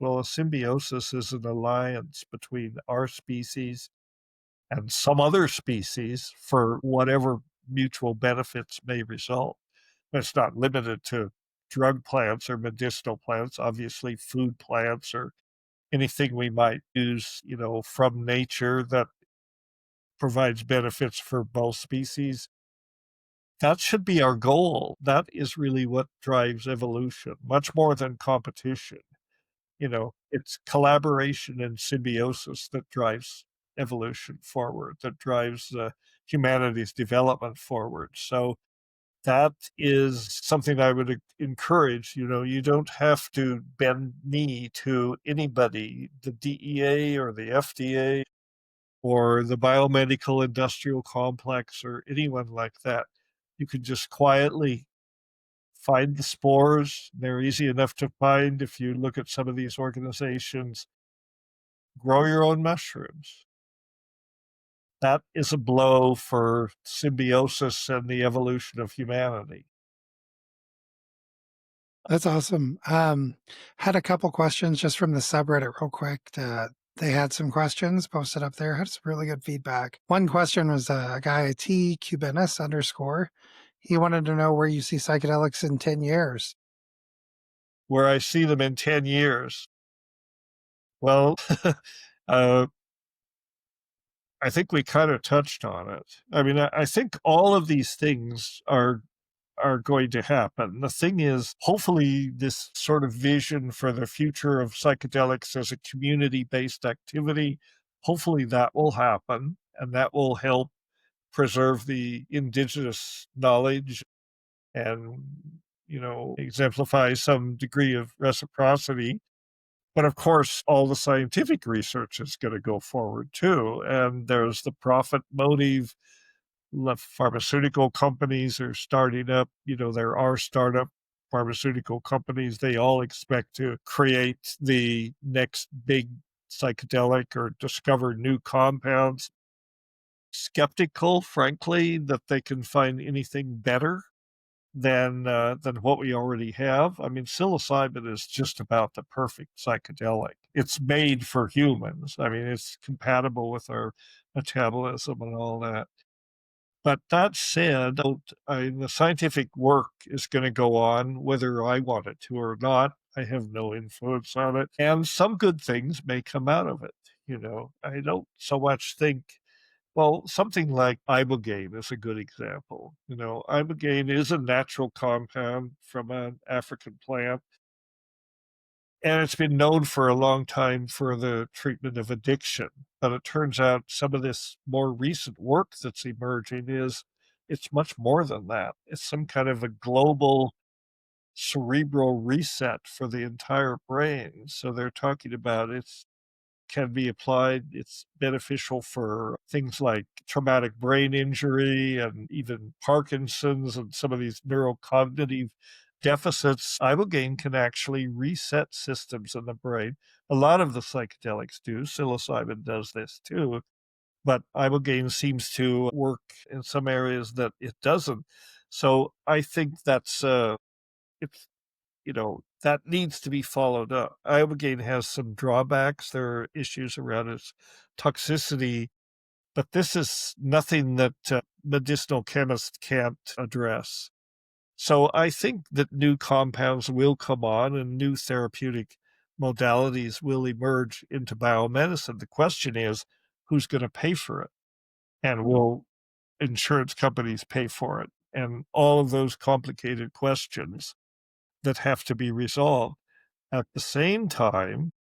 Well, a symbiosis is an alliance between our species and some other species for whatever mutual benefits may result. It's not limited to drug plants or medicinal plants, obviously food plants or anything we might use, from nature that provides benefits for both species. That should be our goal. That is really what drives evolution, much more than competition. It's collaboration and symbiosis that drives evolution forward, that drives humanity's development forward. So that is something I would encourage. You don't have to bend knee to anybody, the DEA or the FDA or the biomedical industrial complex or anyone like that. You can just quietly find the spores. They're easy enough to find if you look at some of these organizations. Grow your own mushrooms. That is a blow for symbiosis and the evolution of humanity. That's awesome. Had a couple questions just from the subreddit real quick. They had some questions posted up there. Had some really good feedback. One question was a guy, T Cubanus _ He wanted to know where you see psychedelics in 10 years. Where I see them in 10 years. Well, uh, I think we kind of touched on it. I mean, I think all of these things are going to happen. The thing is, hopefully, this sort of vision for the future of psychedelics as a community-based activity, hopefully that will happen, and that will help preserve the indigenous knowledge and, exemplify some degree of reciprocity. But of course, all the scientific research is going to go forward too. And there's the profit motive. The pharmaceutical companies are starting up. There are startup pharmaceutical companies. They all expect to create the next big psychedelic or discover new compounds. Skeptical, frankly, that they can find anything better than what we already have. I mean, psilocybin is just about the perfect psychedelic. It's made for humans. I mean, it's compatible with our metabolism and all that. But that said, the scientific work is going to go on whether I want it to or not. I have no influence on it. And some good things may come out of it. I don't so much think, well, something like Ibogaine is a good example. Ibogaine is a natural compound from an African plant. And it's been known for a long time for the treatment of addiction. But it turns out some of this more recent work that's emerging it's much more than that. It's some kind of a global cerebral reset for the entire brain. So they're talking about it can be applied. It's beneficial for things like traumatic brain injury and even Parkinson's and some of these neurocognitive deficits. Ibogaine can actually reset systems in the brain. A lot of the psychedelics do. Psilocybin does this too. But Ibogaine seems to work in some areas that it doesn't. So I think it's that needs to be followed up. Ibogaine has some drawbacks. There are issues around its toxicity, but this is nothing that medicinal chemists can't address. So I think that new compounds will come on and new therapeutic modalities will emerge into biomedicine. The question is, who's going to pay for it? And will insurance companies pay for it? And all of those complicated questions that have to be resolved at the same time,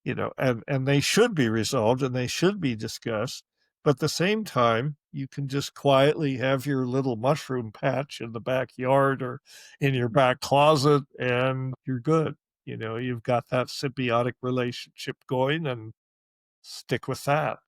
and they should be resolved and they should be discussed. But at the same time, you can just quietly have your little mushroom patch in the backyard or in your back closet and you're good. You've got that symbiotic relationship going and stick with that.